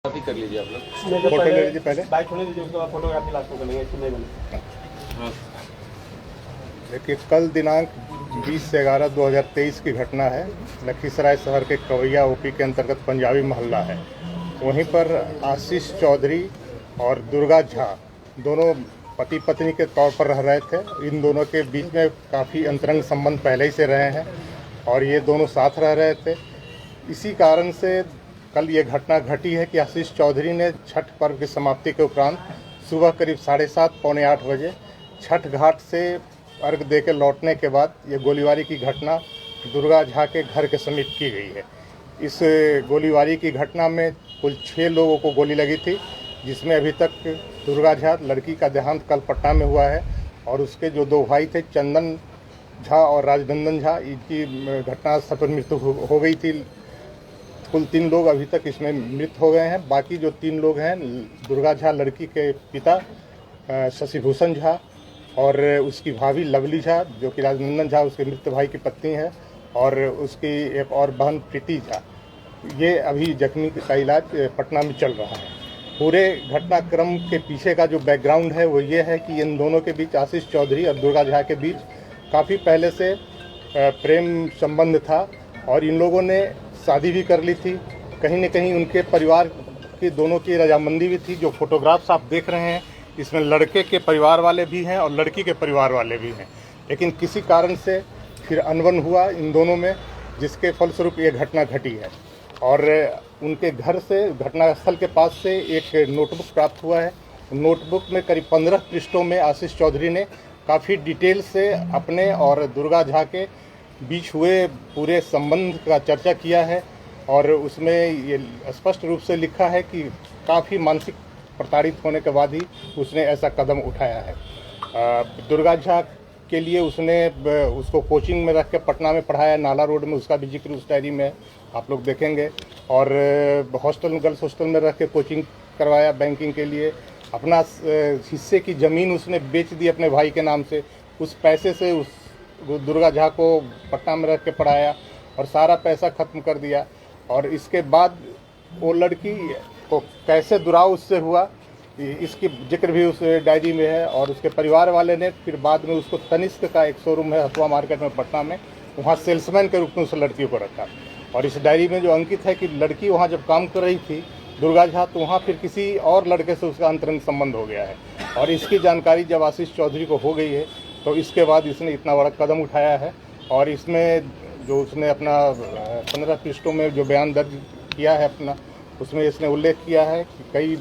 Photography कर लीजिए आप लोग। फोटो ले लीजिए पहले, बाइक होने दीजिए, उसके बाद फोटोग्राफी लास्ट में कर लेंगे। इसमें नहीं बने। हाँ। देखिए कल दिनांक 20/11/2023 की घटना है। लखीसराय शहर के कवैया ओपी के अंतर्गत पंजाबी मोहल्ला है। वहीं पर आशीष चौधरी और दुर्गा झा दोनों पति पत्नी के तौर पर रह रहे थे। इन दोनों के बीच में काफ़ी अंतरंग संबंध पहले ही से रहे हैं और ये दोनों साथ रह रहे थे। इसी कारण से कल ये घटना घटी है कि आशीष चौधरी ने छठ पर्व की समाप्ति के उपरांत सुबह करीब 7:30 पौने 8 बजे छठ घाट से अर्घ दे के लौटने के बाद ये गोलीबारी की घटना दुर्गा झा के घर के समीप की गई है। इस गोलीबारी की घटना में कुल 6 लोगों को गोली लगी थी, जिसमें अभी तक दुर्गा झा लड़की का देहांत कल पटना में हुआ है और उसके जो 2 भाई थे चंदन झा और राजनंदन झा, इनकी घटनास्थल पर मृत्यु हो गई थी। कुल 3 लोग अभी तक इसमें मृत हो गए हैं। बाकी जो 3 लोग हैं, दुर्गा झा लड़की के पिता शशिभूषण झा और उसकी भाभी लवली झा जो कि राजनंदन झा उसके मृत भाई की पत्नी है, और उसकी एक और बहन प्रीति झा, ये अभी जख्मी का इलाज पटना में चल रहा है। पूरे घटनाक्रम के पीछे का जो बैकग्राउंड है वो ये है कि इन दोनों के बीच, आशीष चौधरी और दुर्गा झा के बीच काफ़ी पहले से प्रेम संबंध था और इन लोगों ने शादी भी कर ली थी। कहीं न कहीं उनके परिवार की दोनों की रजामंदी भी थी। जो फोटोग्राफ्स आप देख रहे हैं इसमें लड़के के परिवार वाले भी हैं और लड़की के परिवार वाले भी हैं, लेकिन किसी कारण से फिर अनबन हुआ इन दोनों में, जिसके फलस्वरूप ये घटना घटी है। और उनके घर से, घटनास्थल के पास से एक नोटबुक प्राप्त हुआ है। नोटबुक में करीब 15 पृष्ठों में आशीष चौधरी ने काफ़ी डिटेल से अपने और दुर्गा झा के बीच हुए पूरे संबंध का चर्चा किया है और उसमें ये स्पष्ट रूप से लिखा है कि काफ़ी मानसिक प्रताड़ित होने के बाद ही उसने ऐसा कदम उठाया है। दुर्गा झा के लिए उसने उसको कोचिंग में रख के पटना में पढ़ाया, नाला रोड में, उसका भी जिक्र उस डायरी में आप लोग देखेंगे। और हॉस्टल, गर्ल्स हॉस्टल में रख के कोचिंग करवाया बैंकिंग के लिए। अपना हिस्से की ज़मीन उसने बेच दी अपने भाई के नाम से। उस पैसे से उस दुर्गा झा को पटना में रख के पढ़ाया और सारा पैसा ख़त्म कर दिया। और इसके बाद वो लड़की को कैसे दुराव उससे हुआ, इसकी जिक्र भी उस डायरी में है। और उसके परिवार वाले ने फिर बाद में उसको तनिष्क का एक शोरूम है हथुआ मार्केट में पटना में, वहाँ सेल्समैन के रूप में उस लड़की को रखा। और इस डायरी में जो अंकित है कि लड़की वहाँ जब काम कर रही थी दुर्गा झा, तो वहाँ फिर किसी और लड़के से उसका अंतरंग संबंध हो गया है। और इसकी जानकारी जब आशीष चौधरी को हो गई है तो इसके बाद इसने इतना बड़ा कदम उठाया है। और इसमें जो उसने अपना 15 पृष्ठों में जो बयान दर्ज किया है अपना, उसमें इसने उल्लेख किया है कि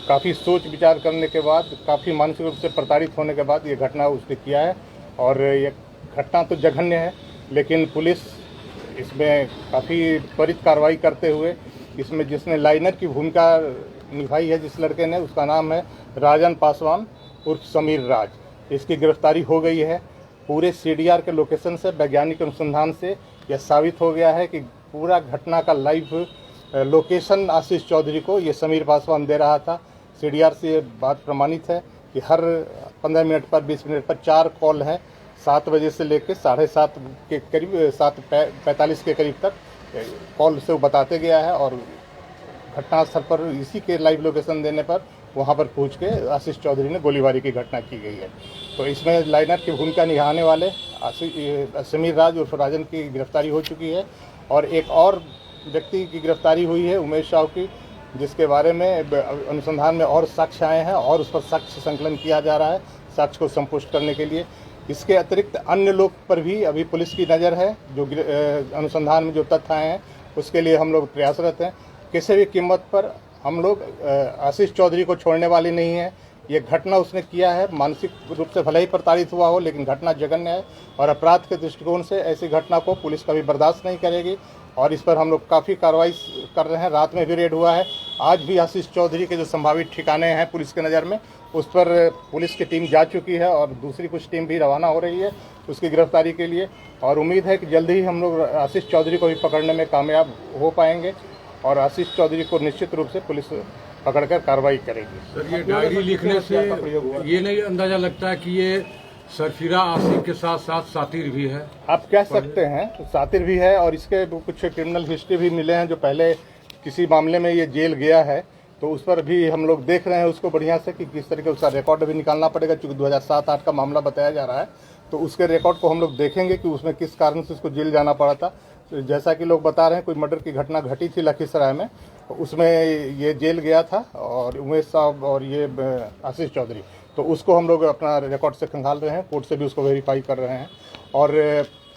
काफ़ी सोच विचार करने के बाद, काफ़ी मानसिक रूप से प्रताड़ित होने के बाद ये घटना उसने किया है। और ये घटना तो जघन्य है, लेकिन पुलिस इसमें काफ़ी त्वरित कार्रवाई करते हुए, इसमें जिसने लाइनर की भूमिका निभाई है जिस लड़के ने, उसका नाम है राजन पासवान उर्फ समीर राज, इसकी गिरफ्तारी हो गई है। पूरे CDR के लोकेशन से, वैज्ञानिक अनुसंधान से यह साबित हो गया है कि पूरा घटना का लाइव लोकेशन आशीष चौधरी को ये समीर पासवान दे रहा था। CDR से ये बात प्रमाणित है कि हर 15 मिनट पर, 20 मिनट पर 4 कॉल हैं। 7 बजे से लेकर 7:30 के करीब, 7:45 के करीब तक कॉल से वो बताते गया है। और घटनास्थल पर इसी के लाइव लोकेशन देने पर वहाँ पर पहुँच के आशीष चौधरी ने गोलीबारी की घटना की गई है। तो इसमें लाइनर की भूमिका निभाने वाले समीर राज उर्फ राजन की गिरफ्तारी हो चुकी है। और एक और व्यक्ति की गिरफ्तारी हुई है, उमेश साहू की, जिसके बारे में अनुसंधान में और साक्ष्य आए हैं और उस पर साक्ष्य संकलन किया जा रहा है साक्ष्य को संपुष्ट करने के लिए। इसके अतिरिक्त अन्य लोग पर भी अभी पुलिस की नज़र है। जो अनुसंधान में जो तथ्य आए हैं उसके लिए हम लोग प्रयासरत हैं। किसी भी कीमत पर हम लोग आशीष चौधरी को छोड़ने वाले नहीं हैं। ये घटना उसने किया है, मानसिक रूप से भले ही प्रताड़ित हुआ हो, लेकिन घटना जघन्य है और अपराध के दृष्टिकोण से ऐसी घटना को पुलिस कभी बर्दाश्त नहीं करेगी। और इस पर हम लोग काफ़ी कार्रवाई कर रहे हैं। रात में भी रेड हुआ है। आज भी आशीष चौधरी के जो संभावित ठिकाने हैं पुलिस के नज़र में, उस पर पुलिस की टीम जा चुकी है और दूसरी कुछ टीम भी रवाना हो रही है उसकी गिरफ्तारी के लिए। और उम्मीद है कि जल्द ही हम लोग आशीष चौधरी को भी पकड़ने में कामयाब हो पाएंगे और आशीष चौधरी को निश्चित रूप से पुलिस पकड़कर कार्रवाई करेगी। सर, ये डायरी लिखने से ये नहीं अंदाजा लगता है कि ये सरफिरा आशिक के साथ साथ सातिर भी है? आप कह सकते हैं, सातिर भी है और इसके कुछ क्रिमिनल हिस्ट्री भी मिले हैं जो पहले किसी मामले में ये जेल गया है तो उस पर भी हम लोग देख रहे हैं उसको बढ़िया से कि किस तरीके उसका रिकॉर्ड भी निकालना पड़ेगा, क्योंकि 2007-8 का मामला बताया जा रहा है। तो उसके रिकॉर्ड को हम लोग देखेंगे कि उसमें किस कारण से उसको जेल जाना पड़ा था। तो जैसा कि लोग बता रहे हैं कोई मर्डर की घटना घटी थी लखीसराय में, उसमें ये जेल गया था और उमेश साहब और ये आशीष चौधरी, तो उसको हम लोग अपना रिकॉर्ड से खंगाल रहे हैं, कोर्ट से भी उसको वेरीफाई कर रहे हैं। और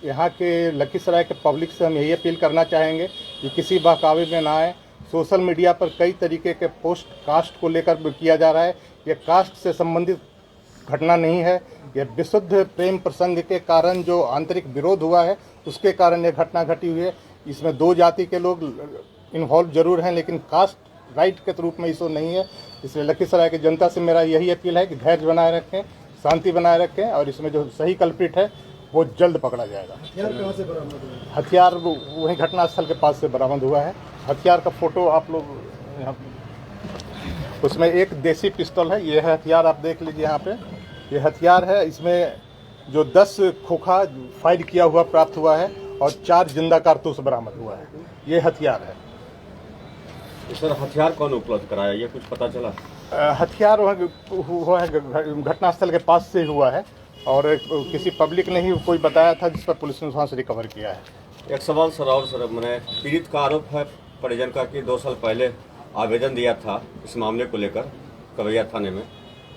यहाँ के लखीसराय के पब्लिक से हम यही अपील करना चाहेंगे कि किसी बहकावे में ना आए। सोशल मीडिया पर कई तरीके के पोस्ट कास्ट को लेकर किया जा रहा है, ये कास्ट से संबंधित घटना नहीं है, यह विशुद्ध प्रेम प्रसंग के कारण जो आंतरिक विरोध हुआ है उसके कारण यह घटना घटी हुई है। इसमें 2 जाति के लोग इन्वॉल्व जरूर हैं, लेकिन कास्ट राइट के रूप में इसको नहीं है। इसलिए लखीसराय की जनता से मेरा यही अपील है कि धैर्य बनाए रखें, शांति बनाए रखें और इसमें जो सही कल्प्रिट है वो जल्द पकड़ा जाएगा। हथियार कहाँ से बरामद हुआ? हथियार वहीं घटनास्थल के पास से बरामद हुआ है। हथियार का फोटो आप लोग यहाँ, उसमें एक देसी पिस्तौल है, ये है हथियार, आप देख लीजिए यहाँ पे, ये हथियार है। इसमें जो 10 खोखा फायर किया हुआ प्राप्त हुआ है और 4 जिंदा कारतूस बरामद हुआ है, ये हथियार है। सर हथियार कौन उपलब्ध कराया, ये कुछ पता चला? हथियार हुआ है घटनास्थल के पास से हुआ है और किसी पब्लिक ने ही कोई बताया था, जिस पर पुलिस ने वहाँ से रिकवर किया है। एक सवाल सर और सर, मैंने पीड़ित का आरोप है परिजन का कि 2 साल पहले आवेदन दिया था इस मामले को लेकर कवैया थाने में,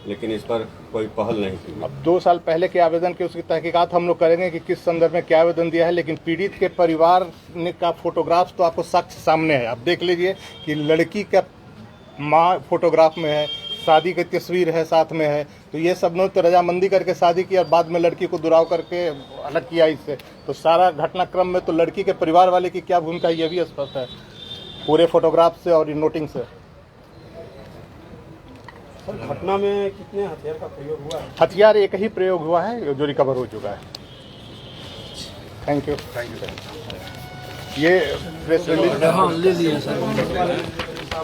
लेकिन इस पर कोई पहल नहीं की। अब 2 साल पहले के आवेदन की उसकी तहकीकात हम लोग करेंगे कि किस संदर्भ में क्या आवेदन दिया है, लेकिन पीड़ित के परिवार ने का फोटोग्राफ तो आपको साक्ष्य सामने है। आप देख लीजिए कि लड़की का माँ फोटोग्राफ में है, शादी की तस्वीर है साथ में है, तो ये सब लोग तो रजामंदी करके शादी की और बाद में लड़की को दुराव करके अलग किया इससे। तो सारा घटनाक्रम में तो लड़की के परिवार वाले की क्या भूमिका ये भी स्पष्ट है पूरे फोटोग्राफ से और नोटिंग से। घटना में कितने हथियार का प्रयोग हुआ है? हथियार एक ही प्रयोग हुआ है जो रिकवर हो चुका है। Thank you. ये प्रेस रिलीज हाँ ले लिया सर।